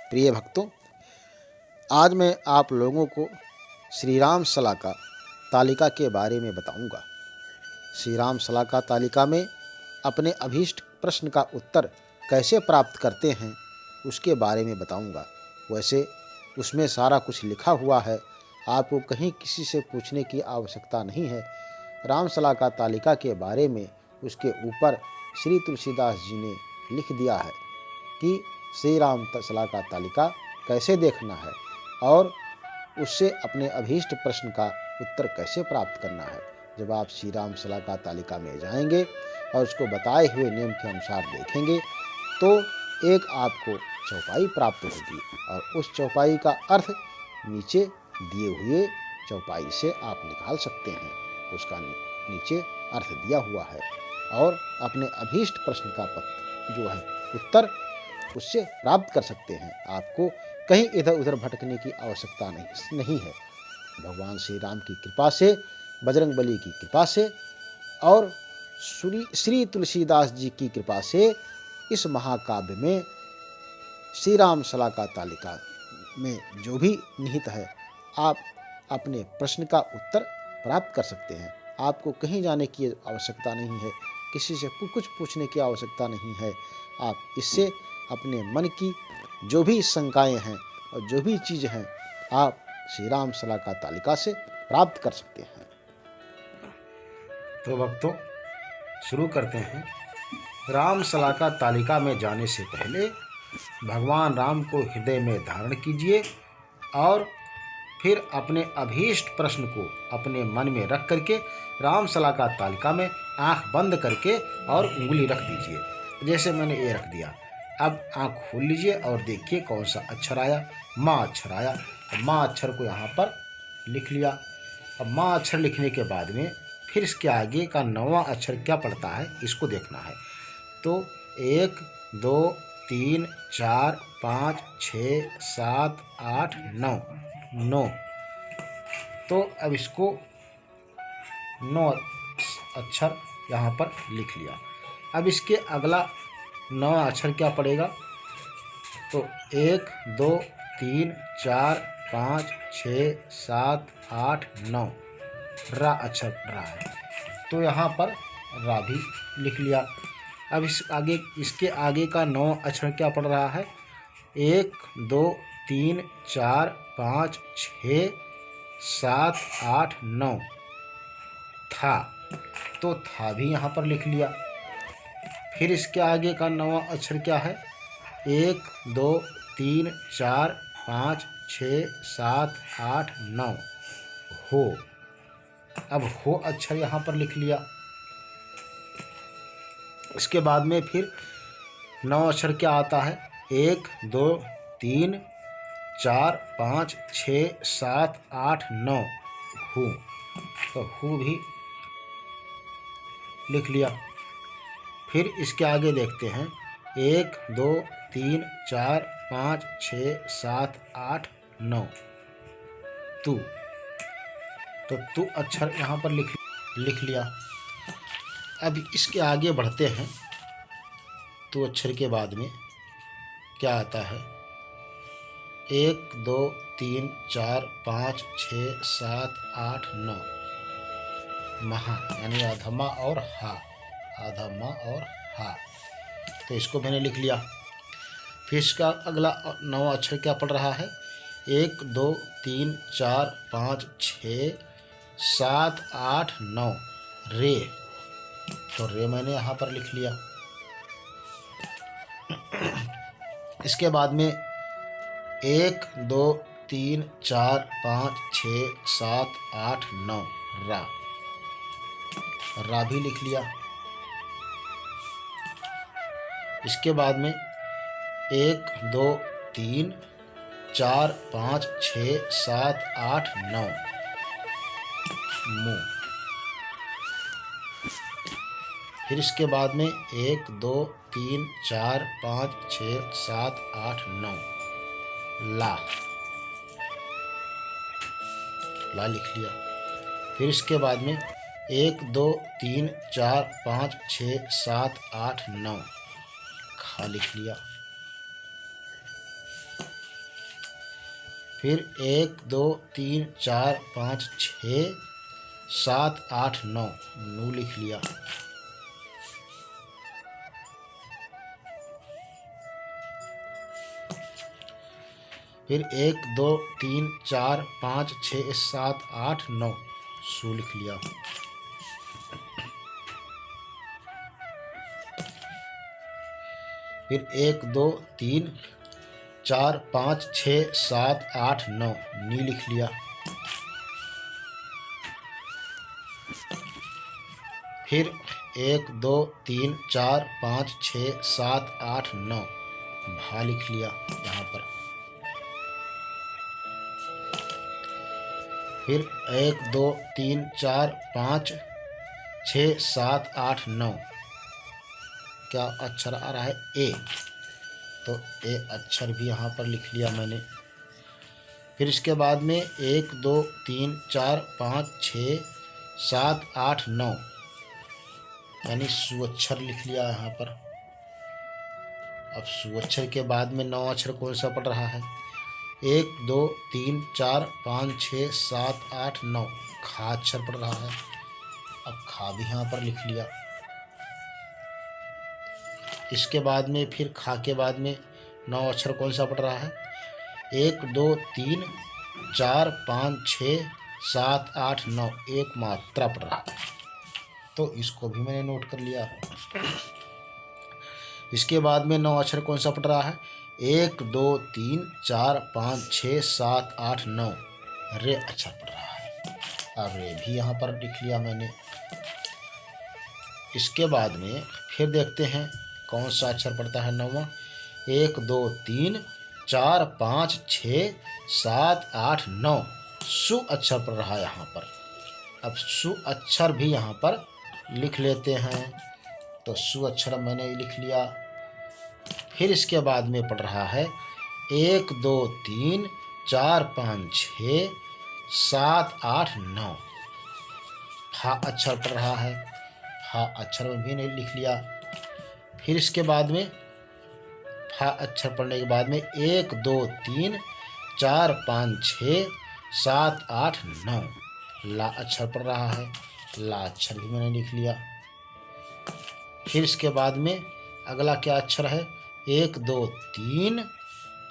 प्रिय भक्तों, आज मैं आप लोगों को श्री राम सलाका तालिका के बारे में बताऊंगा। श्री राम सलाका तालिका में अपने अभीष्ट प्रश्न का उत्तर कैसे प्राप्त करते हैं उसके बारे में बताऊंगा। वैसे उसमें सारा कुछ लिखा हुआ है, आपको कहीं किसी से पूछने की आवश्यकता नहीं है। राम सलाका तालिका के बारे में उसके ऊपर श्री तुलसीदास जी ने लिख दिया है कि श्री राम सलाका तालिका कैसे देखना है और उससे अपने अभीष्ट प्रश्न का उत्तर कैसे प्राप्त करना है। जब आप श्री राम सलाका तालिका में जाएंगे और उसको बताए हुए नियम के अनुसार देखेंगे तो एक आपको चौपाई प्राप्त होगी और उस चौपाई का अर्थ नीचे दिए हुए चौपाई से आप निकाल सकते हैं। उसका नीचे अर्थ दिया हुआ है और अपने अभीष्ट प्रश्न का जो है उत्तर उससे प्राप्त कर सकते हैं। आपको कहीं इधर उधर भटकने की आवश्यकता नहीं है। भगवान श्री राम की कृपा से, बजरंगबली की कृपा से और श्री तुलसीदास जी की कृपा से इस महाकाव्य में श्री राम सलाका तालिका में जो भी निहित है, आप अपने प्रश्न का उत्तर प्राप्त कर सकते हैं। आपको कहीं जाने की आवश्यकता नहीं है, किसी से कुछ पूछने की आवश्यकता नहीं है। आप इससे अपने मन की जो भी शंकाएं हैं और जो भी चीज़ हैं, आप श्री राम सलाका तालिका से प्राप्त कर सकते हैं। तो भक्तों, शुरू करते हैं। राम सलाका तालिका में जाने से पहले भगवान राम को हृदय में धारण कीजिए और फिर अपने अभीष्ट प्रश्न को अपने मन में रख करके राम सलाका तालिका में आंख बंद करके और उंगली रख दीजिए। जैसे मैंने ये रख दिया। अब आंख खोल लीजिए और देखिए कौन सा अक्षर आया। माँ अक्षर आया। अब माँ अक्षर को यहाँ पर लिख लिया। अब माँ अक्षर लिखने के बाद में फिर इसके आगे का 9वां अक्षर क्या पड़ता है इसको देखना है। तो 1 2 3 4 5 6 7 8 9 तो अब इसको 9 अक्षर यहाँ पर लिख लिया। अब इसके अगला 9वां अक्षर क्या पड़ेगा। तो 1 2 3 4 5 6 7 8 9 रा अक्षर रहा है, तो यहाँ पर रा भी लिख लिया। अब इसके आगे का 9 अक्षर क्या पड़ रहा है। 1 2 3 4 5 6 7 8 9 था, तो था भी यहाँ पर लिख लिया। फिर इसके आगे का 9वां अक्षर क्या है। 1 2 3 4 5 6 7 8 9 हो। अब हो अक्षर यहाँ पर लिख लिया। इसके बाद में फिर 9 अक्षर क्या आता है। 1 2 3 4 5 6 7 8 9 हु, तो हु भी लिख लिया। फिर इसके आगे देखते हैं। 1 2 3 4 5 6 7 8 9 तू, तो तू अक्षर यहाँ पर लिख लिया। अब इसके आगे बढ़ते हैं। तू अक्षर के बाद में क्या आता है। 1 2 3 4 5 6 7 8 9 महा, यानी अधमा और हा, अधमा और हा, तो इसको मैंने लिख लिया। फिर इसका अगला 9वां अक्षर क्या पड़ रहा है। 1 2 3 4 5 6 7 8 9 रे, तो रे मैंने यहाँ पर लिख लिया। इसके बाद में 1 2 3 4 5 6 7 8 9 रा भी लिख लिया। इसके बाद में 1 2 3 4 5 6 7 8 9 मु। फिर इसके बाद में 1 2 3 4 5 6 7 8 9 ला लिख लिया। फिर इसके बाद में 1 2 3 4 5 6 7 8 9 खा लिख लिया। फिर 1 2 3 4 5 6 7 8 9 नू लिख लिया। फिर 1 2 3 4 5 6 7 8 9 सू लिख लिया। फिर 1 2 3 4 5 6 7 8 9 नी लिख लिया। फिर 1 2 3 4 5 6 7 8 9 भा लिख लिया यहाँ पर। फिर 1 2 3 4 5 6 7 8 9 क्या अक्षर आ रहा है? ए। तो ए अक्षर भी यहाँ पर लिख लिया मैंने। फिर इसके बाद में 1 2 3 4 5 6 7 8 9 यानी सु अक्षर लिख लिया यहाँ पर। अब सु अक्षर के बाद में 9 अक्षर कौन सा पड़ रहा है? 1 2 3 4 5 6 7 8 9 खा अक्षर पड़ रहा है। अब खा भी यहाँ पर लिख लिया। इसके बाद में फिर खा के बाद में 9 अक्षर कौन सा पड़ रहा है? 1 2 3 4 5 6 7 8 9 एक मात्रा पड़ रहा है। तो इसको भी मैंने नोट कर लिया। इसके बाद में 9 अक्षर कौन सा पड़ रहा है? 1 2 3 4 5 6 7 8 9 रे अक्षर पड़ रहा है। अब रे भी यहाँ पर लिख लिया मैंने। इसके बाद में फिर देखते हैं कौन सा अक्षर पड़ता है 9वां। 1 2 3 4 5 6 7 8 9 सु अक्षर पड़ रहा है यहाँ पर। अब सु अक्षर भी यहाँ पर लिख लेते हैं। तो सु अक्षर मैंने लिख लिया। फिर इसके बाद में पढ़ रहा है 1 2 3 4 5 6 7 8 9 हा अक्षर पढ़ रहा है। हा अक्षर में भी नहीं लिख लिया। फिर इसके बाद में हा अक्षर पढ़ने के बाद में 1 2 3 4 5 6 7 8 9 ला अक्षर पढ़ रहा है। ला अक्षर भी मैंने लिख लिया। फिर इसके बाद में अगला क्या अक्षर है? 1 2 3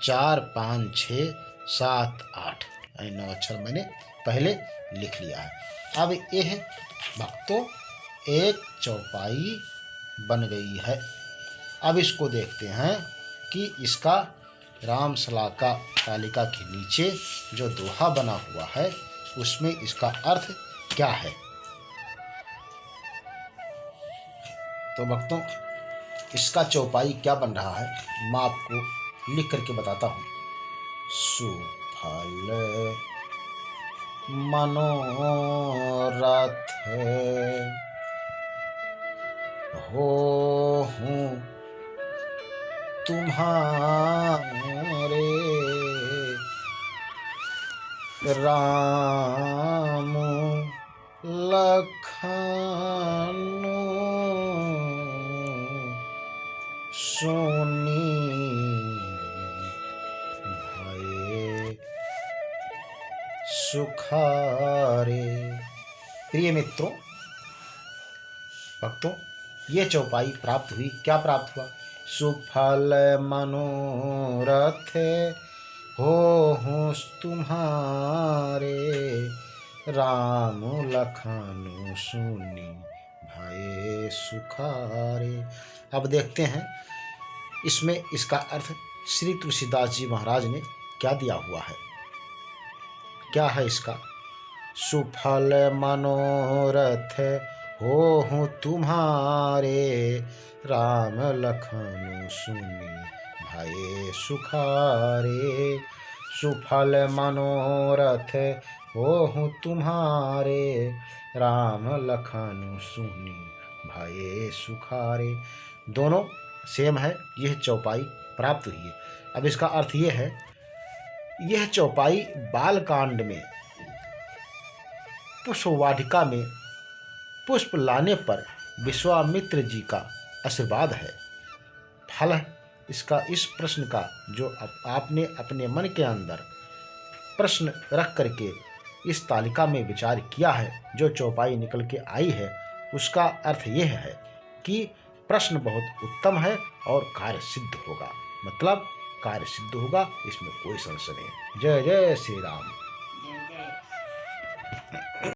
4 5 6 7 8 यानी 9 अक्षर मैंने पहले लिख लिया है। अब यह भक्तों एक चौपाई बन गई है। अब इसको देखते हैं कि इसका राम शलाका तालिका के नीचे जो दोहा बना हुआ है उसमें इसका अर्थ क्या है। तो भक्तों इसका चौपाई क्या बन रहा है मैं आपको लिख करके बताता हूँ। सुफल मनोरथ होहूं तुम्हारे राम लखन सोनी भये सुखारे। प्रिय मित्रों भक्तों ये चौपाई प्राप्त हुई। क्या प्राप्त हुआ? सुफल मनोरथ होहूं तुम्हारे राम लखन सुनी भये सुखारे। अब देखते हैं इसमें इसका अर्थ श्री तुलसीदास जी महाराज ने क्या दिया हुआ है। क्या है इसका? सुफल मनोरथ होहूं तुम्हारे राम लखन सुनी भये सुखारे। सुफल मनोरथ होहूं तुम्हारे राम लखन सुनी भये सुखारे। दोनों सेम है। यह चौपाई प्राप्त हुई है। अब इसका अर्थ यह है, यह चौपाई बालकांड में पुष्पवाटिका में पुष्प लाने पर विश्वामित्र जी का आशीर्वाद है। फल इसका इस प्रश्न का जो आपने अपने मन के अंदर प्रश्न रख करके इस तालिका में विचार किया है, जो चौपाई निकल के आई है, उसका अर्थ यह है कि प्रश्न बहुत उत्तम है और कार्य सिद्ध होगा। मतलब कार्य सिद्ध होगा, इसमें कोई संशय नहीं। जय जय श्री राम।